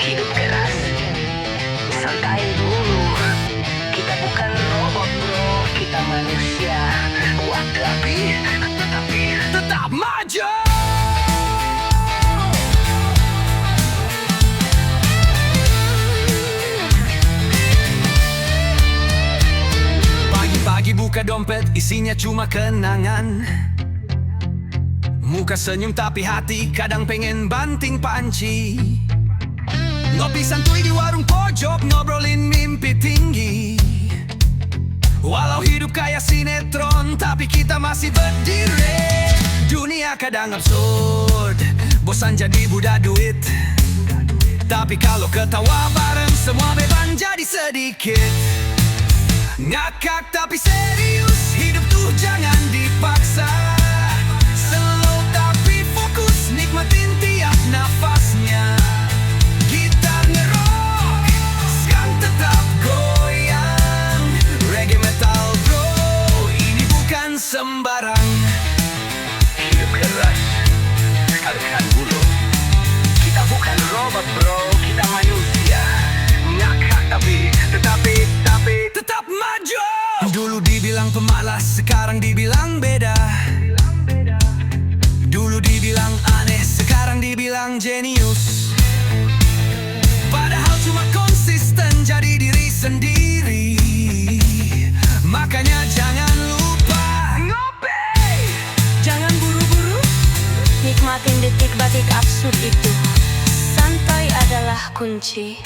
Hidup keras, santai dulu. Kita bukan robot bro, kita manusia. Tapi tetap maju. Pagi-pagi buka dompet, isinya cuma kenangan. Muka senyum tapi hati kadang pengen banting panci. Ngopi santuy di warung pojok, ngobrolin mimpi tinggi. Walau hidup kayak sinetron, tapi kita masih berdiri. Dunia kadang absurd, bosan jadi budak duit. Tapi kalau ketawa bareng, semua beban jadi sedikit. Ngakak tapi serius, hidup tuh jangan dipaksa. Slow tapi fokus, nikmatin tiap nafasnya. Gitar ngerok, skang tetap goyang. Reggae metal bro, ini bukan sembarang. Hidup keras, sekalian bulu. Kita bukan robot bro, kita manusia. Ngakak tapi tetap maju. Dulu dibilang pemalas, sekarang dibilang beda. Dulu dibilang aneh, sekarang dibilang jenius. Padahal cuma konsisten jadi diri sendiri. Makanya jangan lupa ngopi. Jangan buru-buru, nikmatin detik batik absurd itu. Santai adalah kunci.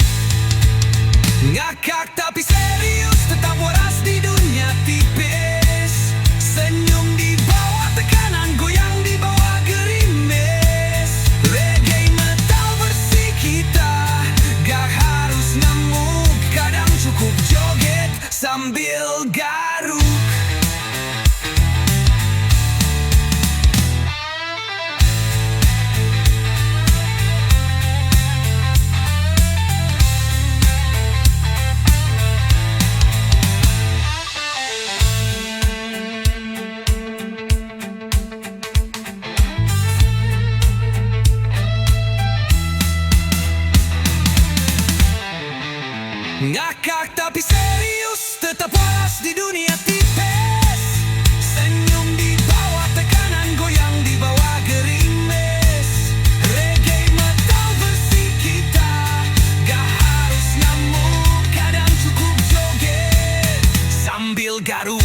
Ngakak tapi serius, tetap waras di dunia tipis. Senyum di bawah tekanan, goyang di bawah gerimis. Reggae metal bersih kita, gak harus ngemuk. Kadang cukup joget sambil garuk. Ngakak tapi serius, tetap waras di dunia tipis. Senyum di bawah tekanan, goyang di bawah gerimis. Reggae metal bersih kita, gak harus ngamuk. Kadang cukup joget sambil garuk.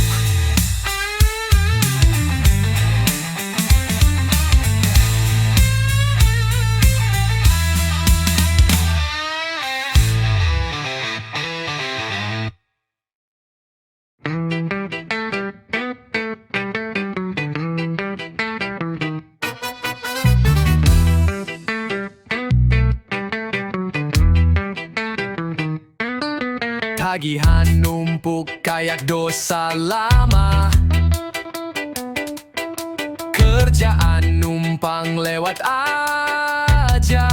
Tagihan numpuk kayak dosa lama. Kerjaan numpang lewat aja.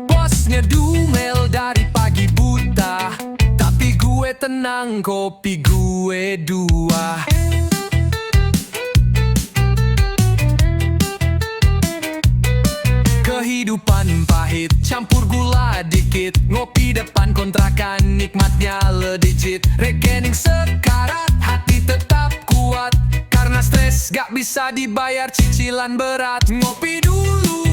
Bosnya dumel dari pagi buta, tapi gue tenang, kopi gue dua. Kehidupan pahit, campur gula dikit. Ngopi depan kontrakan, nikmatnya legit. Rekening sekarat, hati tetap kuat. Karena stres gak bisa dibayar, cicilan berat. Ngopi dulu,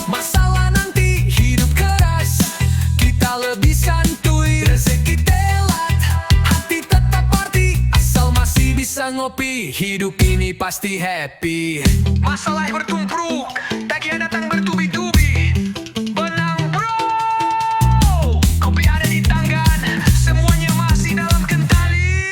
masalah nanti. Hidup keras, kita lebih santuy. Rezeki telat, hati tetap party. Asal masih bisa ngopi, hidup ini pasti happy. Masalah bertumpuk, tagihan datang bertubi-tubi. Benang bro, kopi ada di tangan, semuanya masih dalam kendali.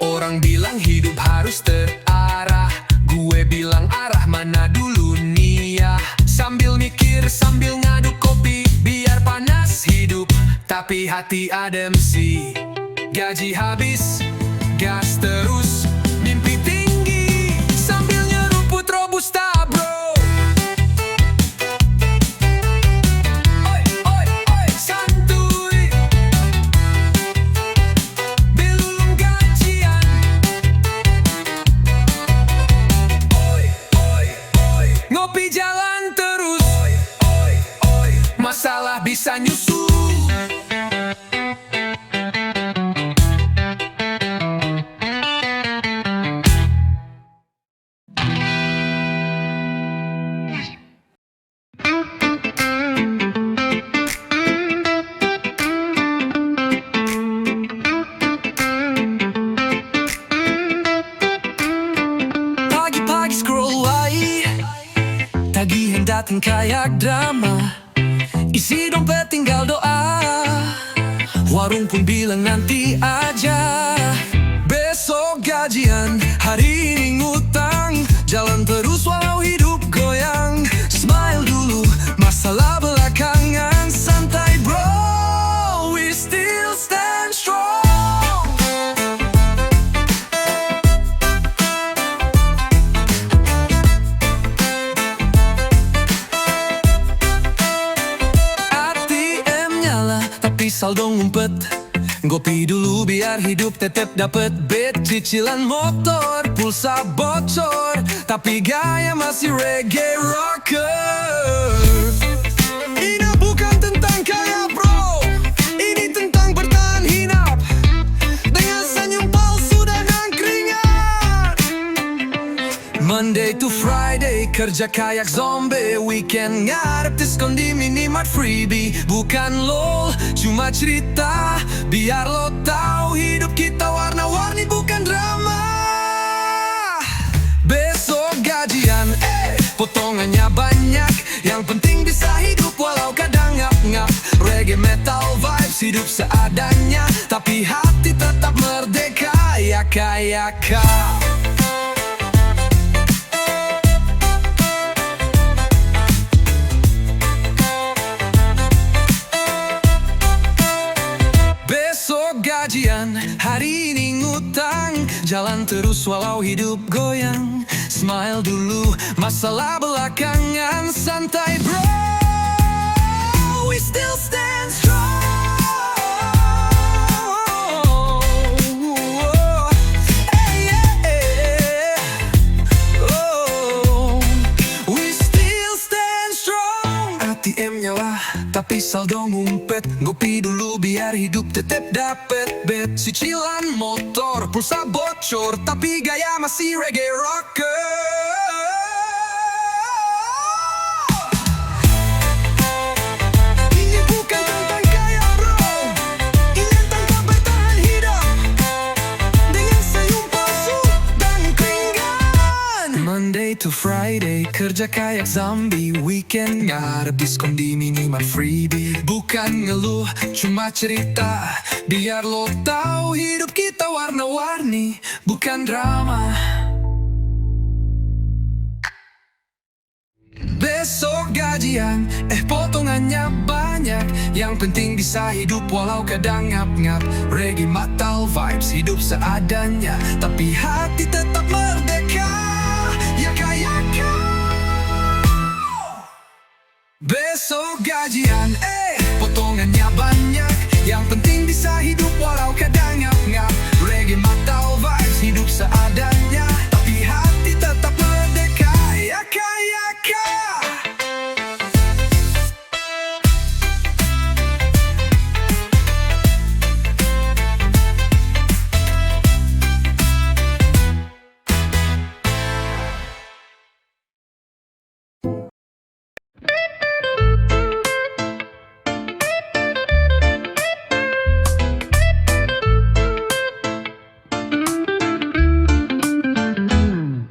Orang bilang hidup harus terarah, gue bilang arah mana dulu nih ya. Sambil mikir, sambil ngaduk kopi, biar panas hidup, tapi hati adem sih. Gaji habis, gas terus, mimpi tinggi, sambil nyeruput robusta bro. Oi, oi, oi, santuy, belum gajian. Oi, oi, oi, malah bisa nyusul. Pagi-pagi scroll lagi, tagihan datang kayak drama. Isi dompet tinggal doa, warung pun bilang nanti aja. Besok gajian, hari ini ngutang, jalan terus walau hidup goyang. Smile dulu, masalah belakangan, santai bro, we still stand strong. Saldo ngumpet, ngopi dulu biar hidup tetep dapet bet. Cicilan motor, pulsa bocor, tapi gaya masih reggae rocker. Ini bukan tentang kaya bro, ini tentang bertahan hidup dengan senyum palsu dan angkringan. Monday to Friday kerja kayak zombie, weekend ngarep diskon di Minimart freebie. Bukan lol, cuma cerita biar lo tahu hidup kita warna-warni bukan drama. Besok gajian, potongannya banyak, yang penting bisa hidup walau kadang ngap-ngap. Reggae metal vibes hidup seadanya, tapi hati tetap merdeka ya kayak kau. Gajian, hari ini ngutang, jalan terus walau hidup goyang. Smile dulu, masalah belakangan, santai bro, we still stand strong. We still stand strong. ATM nyala, tapi saldo ngumpet, ngopi dulu biar hidup tetep dapet bet. Cicilan motor, pulsa bocor, tapi gaya masih reggae rocker. Ini bukan tentang kaya bro, ini tentang bertahan hidup dengan senyum palsu dan keringan. Monday to Friday kerja kayak zombie, weekend ngarep diskon di Minimart freebie. Bukan ngeluh, cuma cerita biar lo tahu hidup kita warna-warni bukan drama. Besok gajian, potongannya banyak, yang penting bisa hidup walau kadang ngap-ngap. Reggae metal vibes hidup seadanya, tapi hati tetap merdeka ya kayak kau. Besok gajian, potongannya banyak, yang penting bisa hidup walau kadang ngap-ngap. Reggae metal vibes hidup seadanya, tapi hati tetap merdeka ya kayak kau.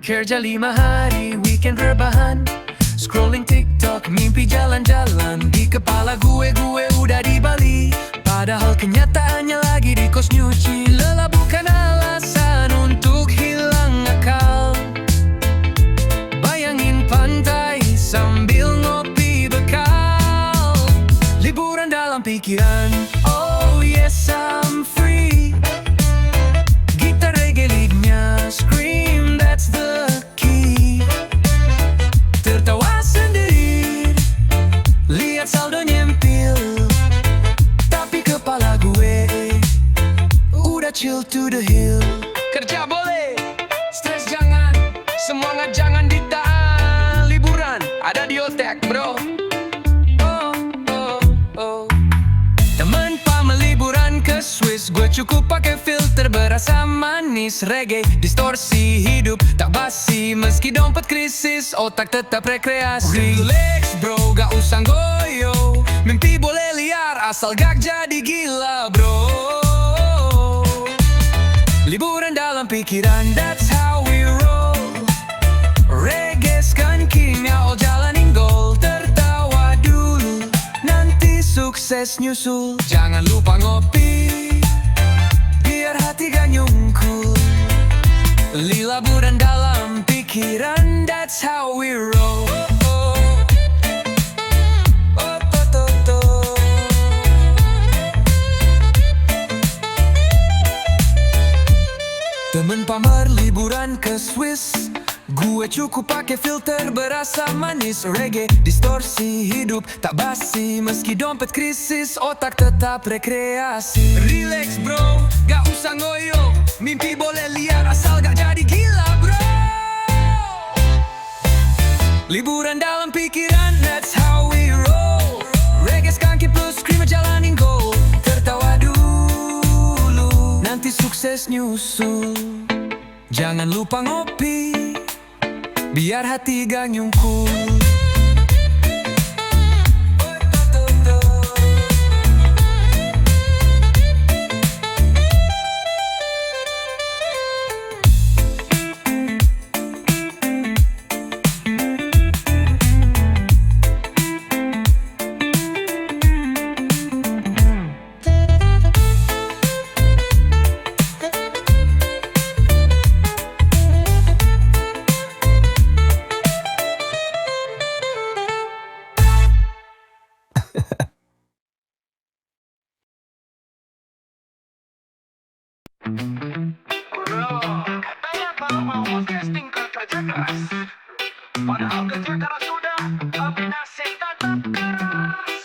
Kerja 5 hari, weekend rebahan, scrolling TikTok, mimpi jalan-jalan. Di kepala gue udah di Bali, padahal kenyataannya lagi di kos nyuci. Lelah bukan alasan untuk hilang akal. Bayangin pantai sambil ngopi bekal, liburan dalam pikiran. Oh yes, I'm free. Gitar reggae leadnya scream, that's the key. Tertawa sendiri, lihat saldo nyempil, tapi kepala gue udah chill to the hill. Kerja boleh, stres jangan, semangat jangan ditahan. Liburan ada di otak bro. Oh, oh, oh. cukup pakai filter berasa manis. Reggae, distorsi hidup tak basi. Meski dompet krisis, otak tetap rekreasi. Relax bro, gak usah goyo. Mimpi boleh liar, asal gak jadi gila bro. Liburan dalam pikiran, that's how we roll. Reggae skanking, all jalanin goal. Tertawa dulu, nanti sukses nyusul. Jangan lupa ngopi, biar hati gak nyungkul. Liburan dalam pikiran, that's how we roll. Temen pamer liburan ke Swiss, gue cukup pakai filter berasa manis. Reggae, distorsi hidup tak basi. Meski dompet krisis, otak tetap rekreasi. Relax bro, gak usah ngoyo. Mimpi boleh liar, asal gak jadi gila bro. Liburan dalam pikiran, that's how we roll. Reggae skanky plus screamer jalanin goal. Tertawa dulu, nanti sukses nyusul. Jangan lupa ngopi, biar hati gak nyungkul. Padahal kerja keras sudah, tapi nasib tetap keras.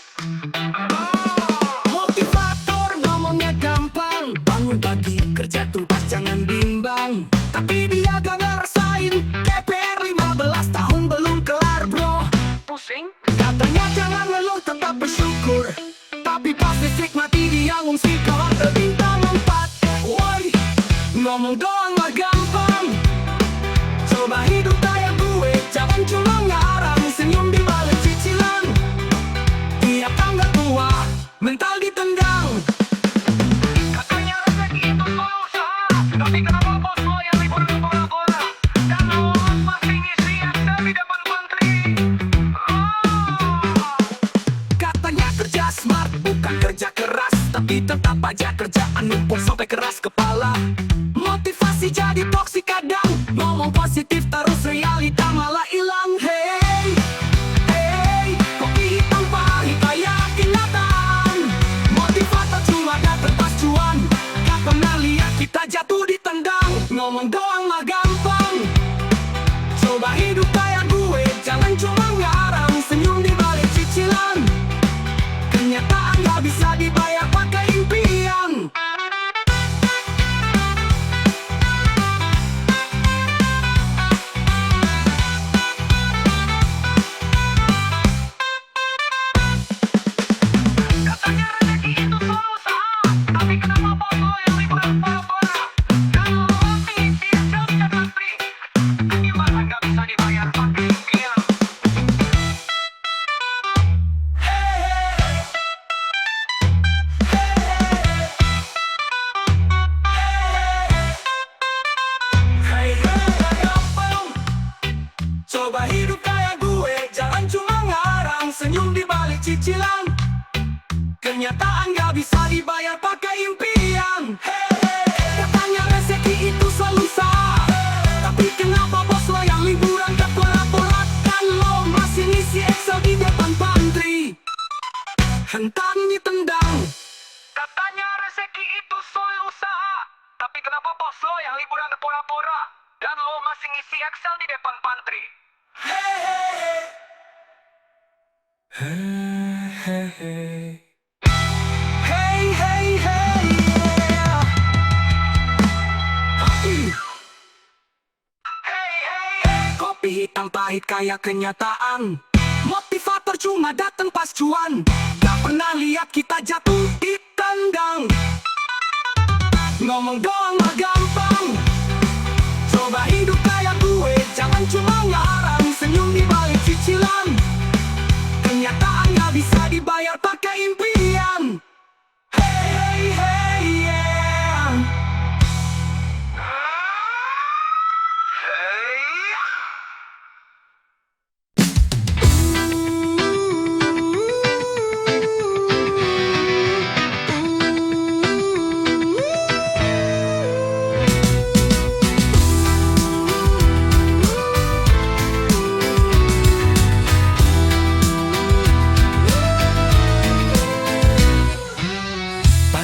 Motivator ngomongnya gampang, bangun pagi kerja tuntas jangan bimbang. Tapi dia gak ngerasain, KPR 15 tahun belum kelar bro. Pusing? Katanya jangan ngeluh tetap bersyukur, tapi pas dinikmati dia ngungsi ke hotel bintang 4. Woi, ngomong doang mah gampang, coba hidup kayak gue, jangan cuma ngarang senyum di balik cicilan. Tiap tanggal tua, mental ditendang. Katanya rezeki itu soal usaha, tapi kenapa bos lo yang libur ke bola-bola? Dan lo masih ngisi Excel di depan pantry. Katanya kerja smart, bukan kerja keras, tapi tetap aja kerjaan numpuk sampai keras kepala. Motivasi jadi toksik kadang, ngomong positif terus realita malah hilang. Hey, hey, kopi hitam pahit kayak kenyataan. Motivator cuma datang pas cuan, gak pernah lihat kita jatuh ditendang. Ngomong doang mah gampang, coba hidup kayak gue, jangan cuma ngarang senyum di balik cicilan. Kenyataan gak bisa dibayar pakai impian. Katanya rezeki itu soal usaha, tapi kenapa bos lo yang liburan bola-bola? Dan lo masih ngisi Excel di depan pantry. Gimana gak bisa dibayar pakai impian? Coba hidup kayak gue, jangan cuma ngarang senyum di balik cicilan. Kenyataan gak bisa dibayar pakai impian. Katanya rezeki itu selalu sah, tapi kenapa bos lo yang liburan ke porak-porak? Dan lo masih ngisi Excel di depan pantry. Hentan ditendang. Katanya rezeki itu soal usaha, tapi kenapa bos lo yang liburan ke pora-pora? Dan lo masih ngisi Excel di depan pantry. Hey, hey, hey, yeah. Hey, hey, hey. Kopi hitam pahit kayak kenyataan. Motivator cuma datang pas cuan, gak pernah lihat kita jatuh ditendang. Ngomong doang mah gampang, coba hidup kayak gue. Jangan cuma ngarang senyum di balik cicilan. Kenyataan gak bisa dibayar pakai impian. Hey, hey, hey, yeah.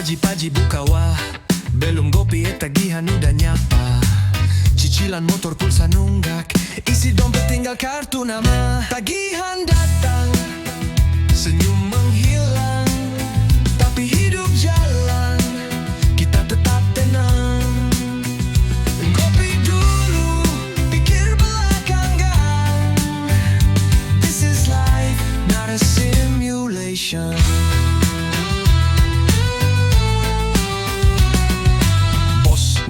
Pagi-pagi buka wah, belum gopi tagihan udah nyapa. Cicilan motor pulsa nunggak, isi dompet tinggal kartu nama. Tagihan datang, senyum menghilang, tapi hidup jalan, kita tetap tenang. Gopi dulu, pikir belakangan. This is life, not a simulation.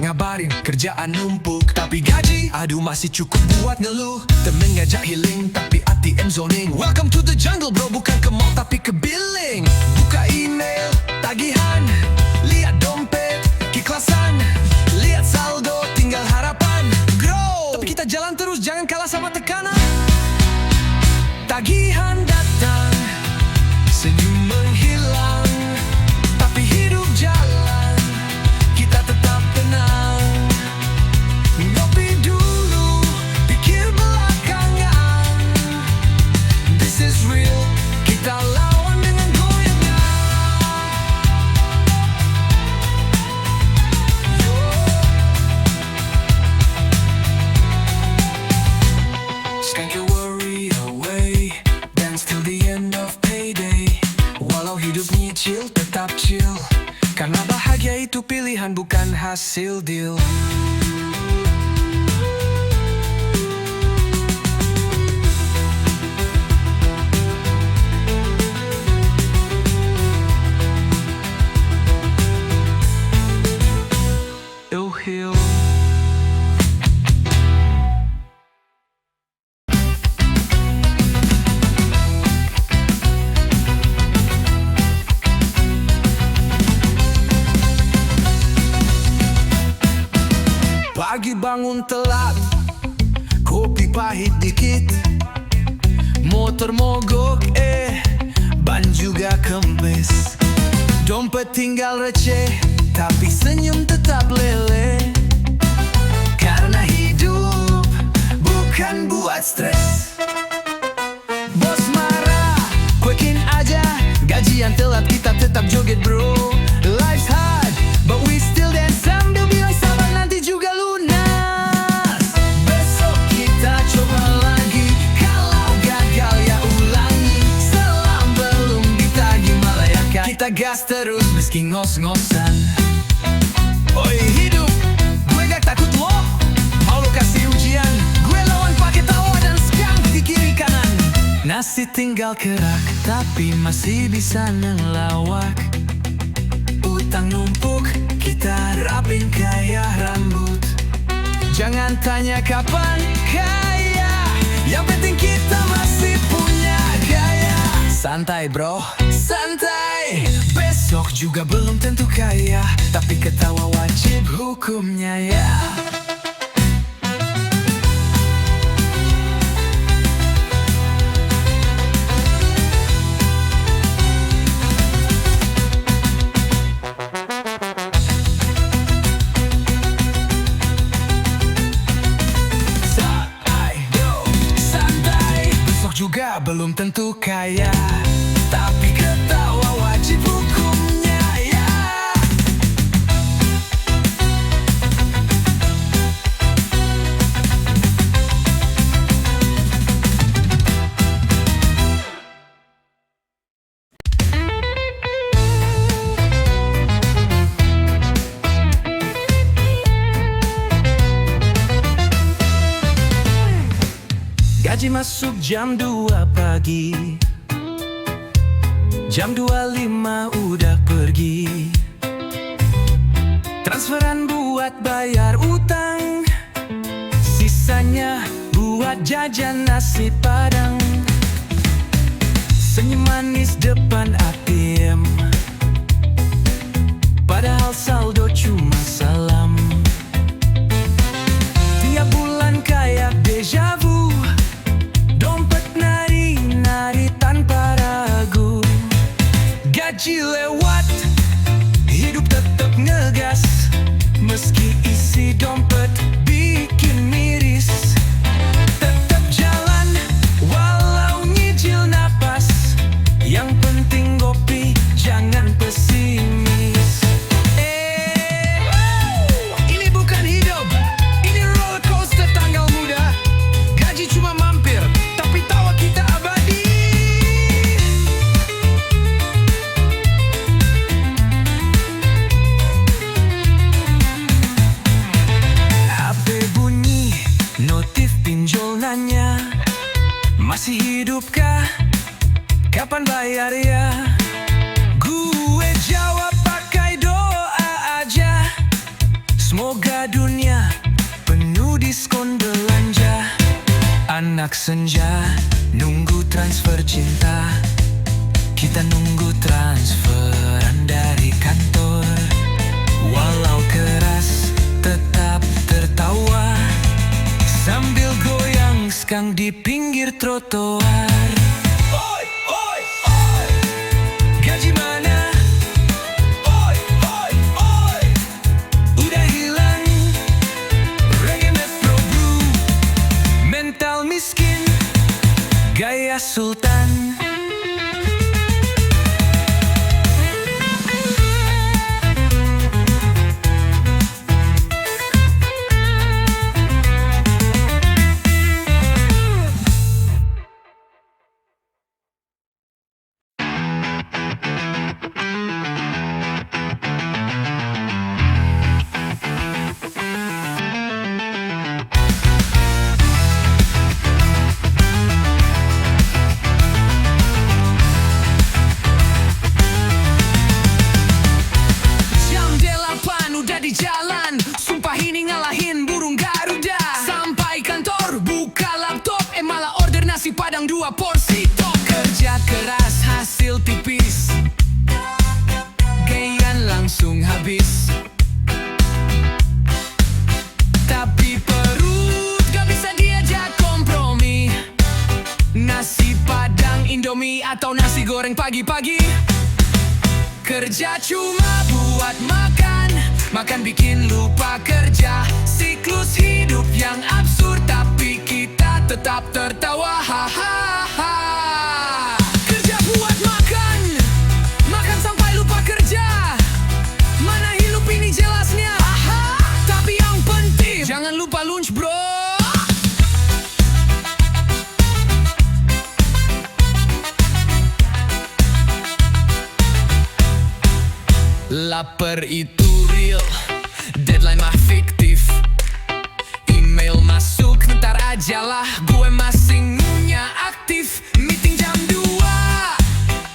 Ngabarin kerjaan numpuk, tapi gaji aduh masih cukup buat ngeluh. Temen ngajak healing, tapi ATM zoning. Welcome to the jungle bro, bukan ke mall tapi ke billing. Buka email, tagihan, lihat dompet, keikhlasan, lihat saldo, tinggal harapan grow. Tapi kita jalan terus, jangan kalah sama tekanan. Tagihan datang, senyum menghilang, tapi hidup jalan, kita tetap tenang. Ngopi dulu, pikir belakangan. This is real, kita lawan dengan goyangnya. Skank your worry away, dance till the end of payday. Walau hidup nyicil, tetap chill, karena bahagia itu pilihan bukan hasil deal. Ill hill. Pagi bangun telat, kopi pahit dikit, motor mogok ban juga kempes. Dompet tinggal receh, tapi senyum tetap lele. Karena hidup bukan buat stres. Bos marah, cuekin aja, gajian telat kita tetap joget bro. Life's hard, but we still dance sambil bilang sabar nanti juga lunas. Besok kita coba lagi, kalau gagal ya ulangi. Selam belum ditagih malah ya kan, kita gas terus meski ngos-ngosan. Oi hidup, gue gak takut lo, mau lo kasih ujian, gue lawan pakai tawa dan skang di kiri kanan. Nasi tinggal kerak, tapi masih bisa ngelawak. Utang numpuk, kita rapin kayak rambut. Jangan tanya kapan kaya, yang penting kita masih punya gaya. Santai bro, santai, besok juga belum tentu kaya, tapi ketawa wajib hukumnya ya. Juga belum tentu kaya, tapi ketawa wajib hukumnya ya. Gaji masuk jam 2 pagi, jam 25 udah pergi. transferan buat bayar utang, sisanya buat jajan nasi padang. Senyum manis depan ATM, padahal saldo cuma salam. Tiap bulan kayak deja vu, dompet nari-nari tanpa ragu. Gaji lewat, hidup tetap ngegas, meski isi dompet bikin miris. Tetap jalan, walau nyicil napas, yang penting gopi, jangan pesimis. Ini bukan hidup, ini roller coaster tanggal muda. Gaji cuma mampir, tapi tawa kita abadi. HP bunyi, notif pinjol nanya, masih hidupkah? Kapan bayar ya? Gue jawab pakai doa aja, semoga dunia penuh diskon belanja. Anak senja nunggu transfer cinta, kita nunggu transferan dari kantor. Walau keras tetap tertawa, sambil goyang skang di pinggir trotoar. Oi, oi, oi, gaji mana? Oi, oi, oi, udah hilang. Reggae Metro Blue, mental miskin, gaya sultan. Di jalan, sumpah ini ngalahin burung Garuda. Sampai kantor, buka laptop, malah order nasi padang 2 porsi top. Kerja keras, hasil tipis, gayan langsung habis. Tapi perut gak bisa diajak kompromi. Nasi padang, Indomie, atau nasi goreng pagi-pagi. Kerja cuma buat makan, makan bikin lupa kerja. Siklus hidup yang absurd, tapi kita tetap tertawa. Hahaha. Kerja buat makan, makan sampai lupa kerja. Mana hidup ini jelasnya? Tapi yang penting jangan lupa lunch bro. Lapar itu real, deadline mah fiktif. Email masuk, ntar aja lah, gue masih ngunya aktif. Meeting jam 2,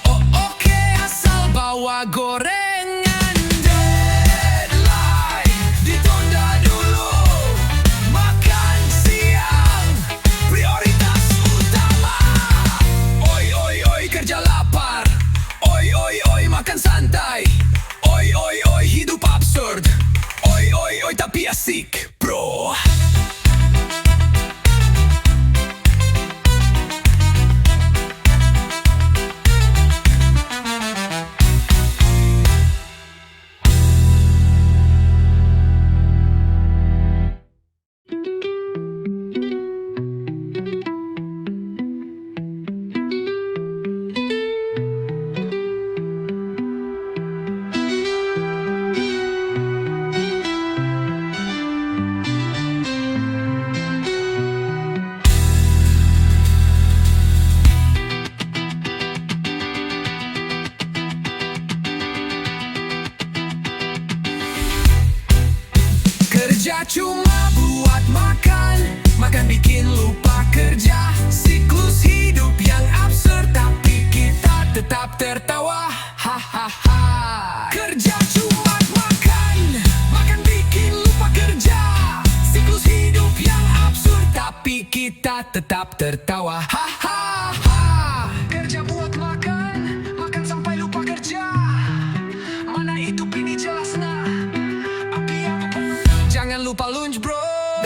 oh oke, asal bawa gorengan. Deadline ditunda dulu, makan siang prioritas utama. Oi oi oi, kerja lapar. Oi oi oi, makan santai. Oi oi oi, hidup absurd. Oi oi oi, tapi asik bro. Kerja cuma buat makan, makan bikin lupa kerja. Siklus hidup yang absurd, tapi kita tetap tertawa. Hahaha. Kerja cuma makan, makan tetap tertawa. Hahaha. Kerja buat makan, makan sampai lupa kerja. Mana itu ini jelas nah. Jangan lupa lunch bro.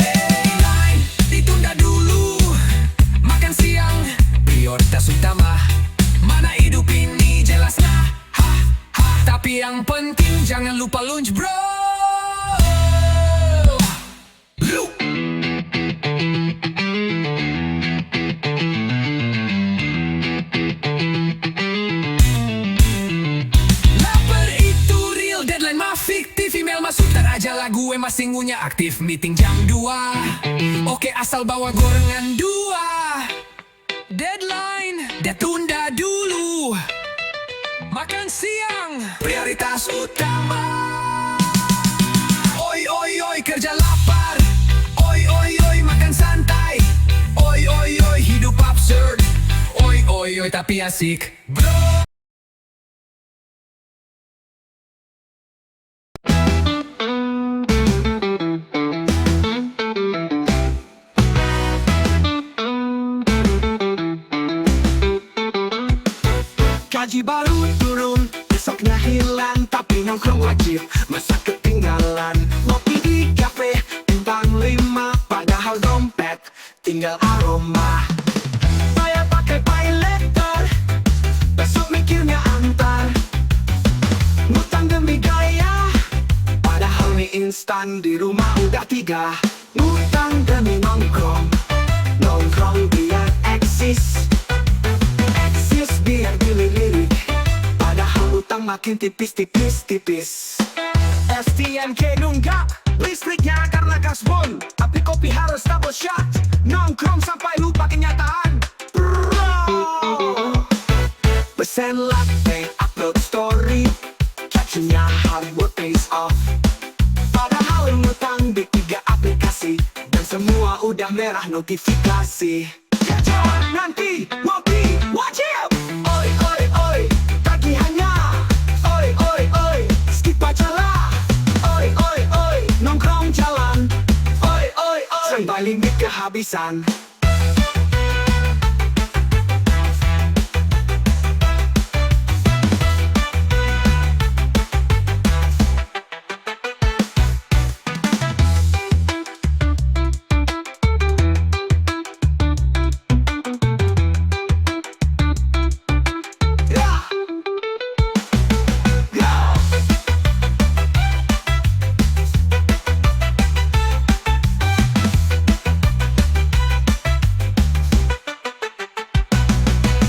Deadline ditunda dulu. Makan siang prioritas utama. Mana hidup ini jelas nah. Tapi yang penting jangan lupa lunch bro. Lapar itu real, deadline mah fiktif. Email masuk tar aja lah, gue masih ngunya aktif. Meeting jam 2. Oke asal bawa gorengan 2. Deadline ditunda dulu. Makan siang prioritas utama. Oi oi oi kerja lapar. Oi oi oi makan santai. Oi oi oi hidup absurd. Oi oi oi tapi asik bro. Gaji baru turun, besoknya hilang, tapi nongkrong wajib, masa ketinggalan. Ngopi di kafe, bintang 5, padahal dompet tinggal aroma. Saya pakai pay letter, besok mikirnya antar. Ngutang demi gaya, padahal mie instan di rumah udah 3. Ngutang demi nongkrong, nongkrong biar eksis. Biar dilirik, padahal utang makin tipis-tipis-tipis. STNK nunggak, listriknya karena gasbon, tapi kopi harus double shot. Nongkrong sampai lupa kenyataan bro. Pesen latte, upload story, captionnya hard work pays off. Padahal ngutang di 3 aplikasi, dan semua udah merah notifikasi. Jajan nanti, ngopi wajib. Oi oi oi, tagihannya. Oi oi oi, skip aja lah. Oi oi oi, nongkrong jalan. Oi oi oi, sampai limit kehabisan.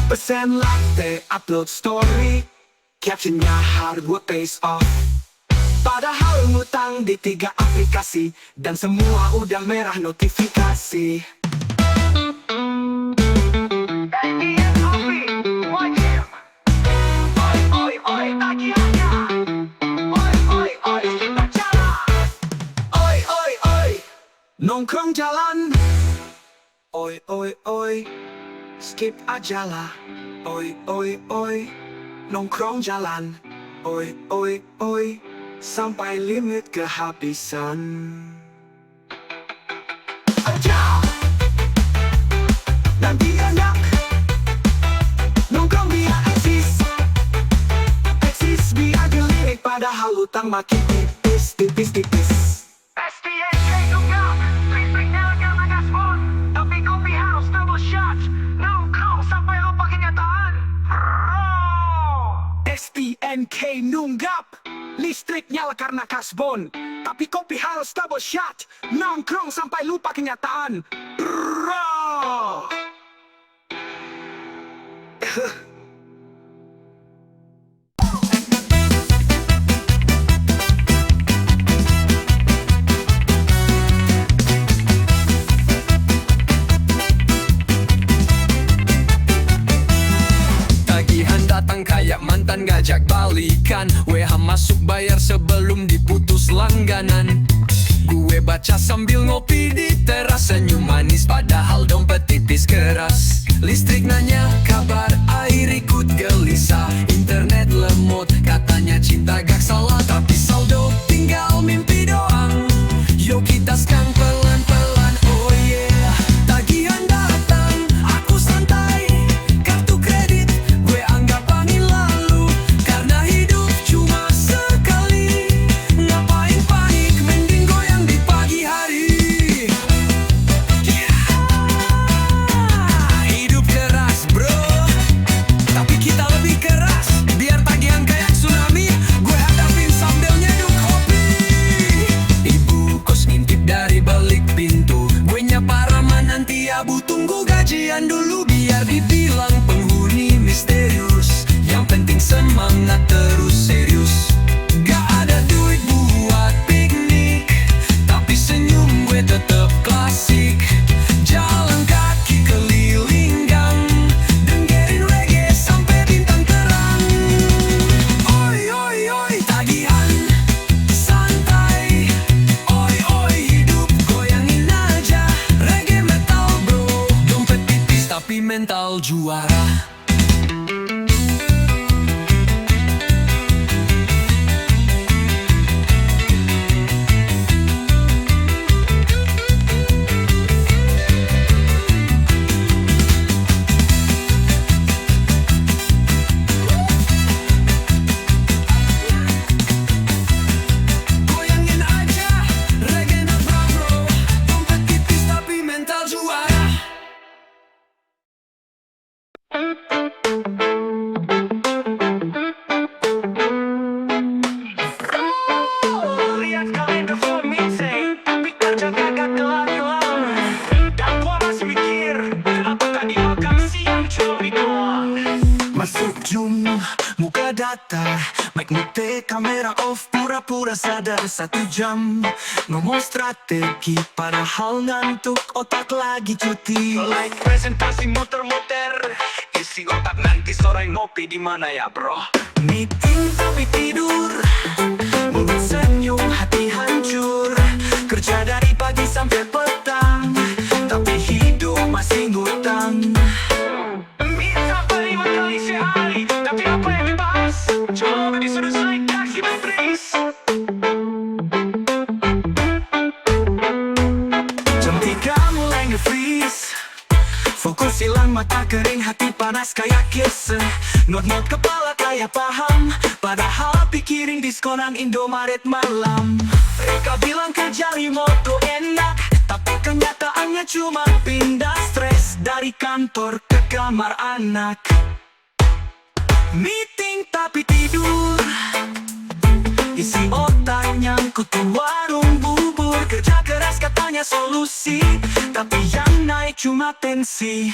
Pesen latte, upload story, captionnya hard work pays off. Padahal ngutang di 3 aplikasi, dan semua udah merah notifikasi. Oi oi oi, tagihannya. Oi oi oi, skip aja lah. Oi oi oi, nongkrong jalan. Oi oi oi, skip aja lah. Oi oi oi, nongkrong jalan. Oi oi oi, sampai limit kehabisan. Aja nanti enak, nongkrong biar eksis. Eksis biar dilirik, padahal utang makin tipis-tipis-tipis. STNK nunggak, listriknya karena gasbon, tapi kopi harus double shot. Nongkrong sampai lupa kenyataan STNK nunggap, listrik nyala karena kasbon, tapi kopi harus double shot. Nongkrong sampai lupa kenyataan bro. Datang kayak mantan ngajak balikan. WH masuk bayar sebelum diputus langganan. Gue baca sambil ngopi di teras, senyum manis padahal dompet tipis keras. Listrik nanya kabar, air ikut gelisah. Internet lemot, katanya cinta gak salah, tapi saldo tinggal mimpi doang. Yuk kita skang pelan-pelan, oh yeah. Tagihan datang, mental juara. Goyangin aja, reggae na bro, dompet tipis tapi mental juara. Lihat kalian perform mixing, tapi kerja kagak kelar-kelar. Dan gua masih mikir, apakah dia akan siang curi doang. Masuk Zoom, muka data, mic mute, kamera off, pura-pura sadar 1 jam. Ngomong strategi, padahal ngantuk, otak lagi cuti. Like presentasi muter-muter, isi otak nanti sore ngopi di mana ya bro? Meeting tapi tidur, mulut senyum, hati hancur. Kerja dari pagi sampai petang, tapi hidup masih ngutang. Bisa 5 kali sehari, tapi apa yang dibahas? Coba disuruh saya kasih matris. Jam 3 mulai nge-freeze, fokus hilang, mata kering, hati panas kayak kisah. Not kepala kayak paham, padahal pikirin diskonan Indomaret malam. Mereka bilang kerja remote tuh enak, tapi kenyataannya cuma pindah stres dari kantor ke kamar anak. Meeting tapi tidur, isi otak nyangkut ke warung bubur. Kerja keras katanya solusi, tapi yang naik cuma tensi.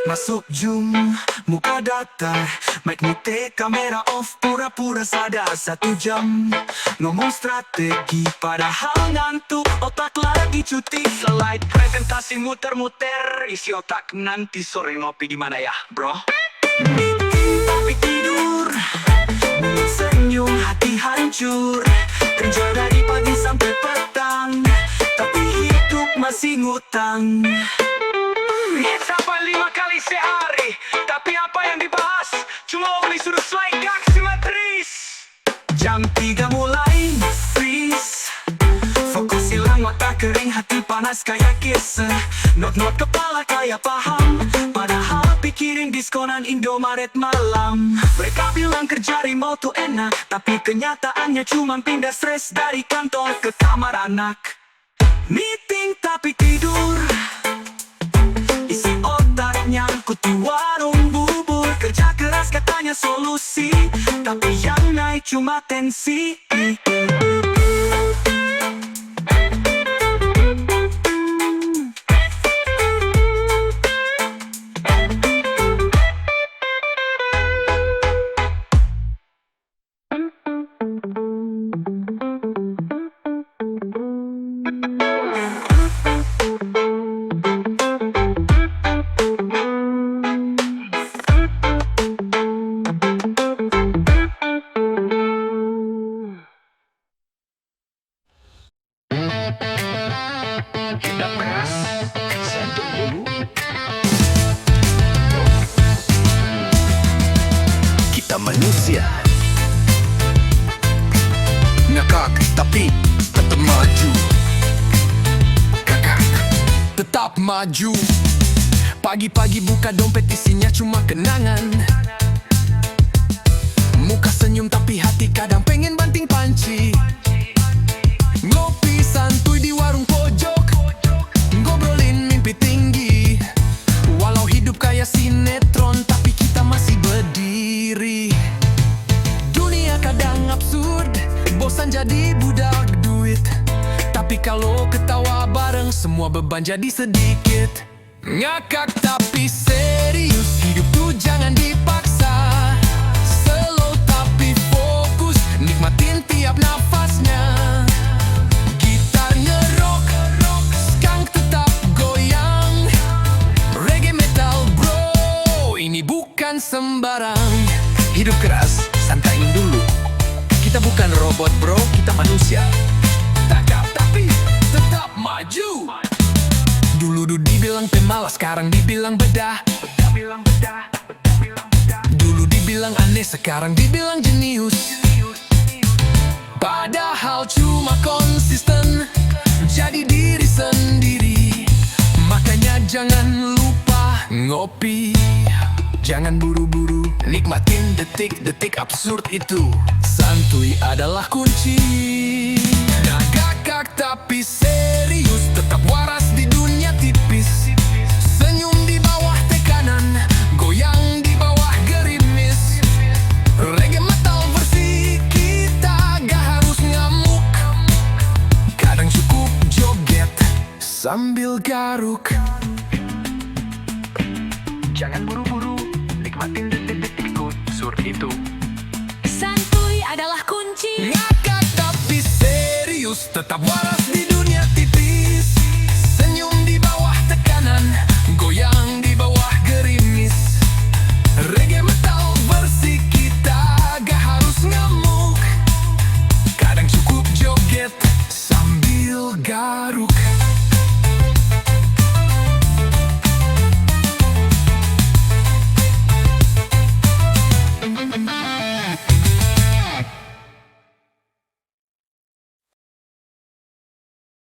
Masuk Zoom, muka data, mic mute, kamera off, pura-pura sadar 1 jam. Ngomong strategi, padahal ngantuk, otak lagi cuti. Slide presentasi muter-muter, isi otak nanti sore ngopi di mana ya bro? Meeting tapi tidur, mulut senyum, hati hancur. Kerja dari pagi sampai petang, tapi hidup masih ngutang. Bisa 5 kali sehari, tapi apa yang dibahas? Cuma beli suruh slide kasih matris. Jam 3 mulai freeze, fokus hilang, mata kering, hati panas kayak kisah. Not kepala kayak paham, padahal pikirin diskonan Indomaret malam. Mereka bilang kerja remote tuh enak, tapi kenyataannya cuma pindah stres dari kantor ke kamar anak. Meeting tapi tidur, isi otak nyangkut di warung bubur. Kerja keras katanya solusi, tapi yang naik cuma tensi. Kita manusia ngakak tapi tetap maju. Kakak tetap maju. Pagi-pagi buka dompet, isinya cuma kenangan. Muka senyum tapi hati kadang pengen banting panci. Ngopi santuy di warung pojok, ngobrolin mimpi tinggi. Walau hidup kayak sinetron, tapi kita masih berdiri. Dunia kadang absurd, bosan jadi budak duit. Tapi kalau ketawa bareng, semua beban jadi sedikit. Ngakak tapi serius, hidup tuh jangan dipaksa. Slow tapi fokus, nikmatin tiap nafasnya. Gitar ngerok, skunk tetap goyang. Reggae metal bro, ini bukan sembarang. Hidup keras, santai robot bro, kita manusia. Tagap tapi tetap maju. Dulu dibilang pemalas, sekarang dibilang bedah. Dulu dibilang aneh, sekarang dibilang jenius. Padahal cuma konsisten jadi diri sendiri. Makanya jangan lupa ngopi. Jangan buru-buru, nikmatin detik-detik absurd itu. Santuy adalah kunci. Gagak tapi serius, tetap waras di dunia tipis. Senyum di bawah tekanan, goyang di bawah gerimis. Reggae metal versi kita, gak harus ngamuk. Kadang cukup joget sambil garuk. Jangan buru-buru, nikmatin detik-detik absurd itu. Santuy adalah kunci. Ngakak tapi serius, tetap waras di dunia.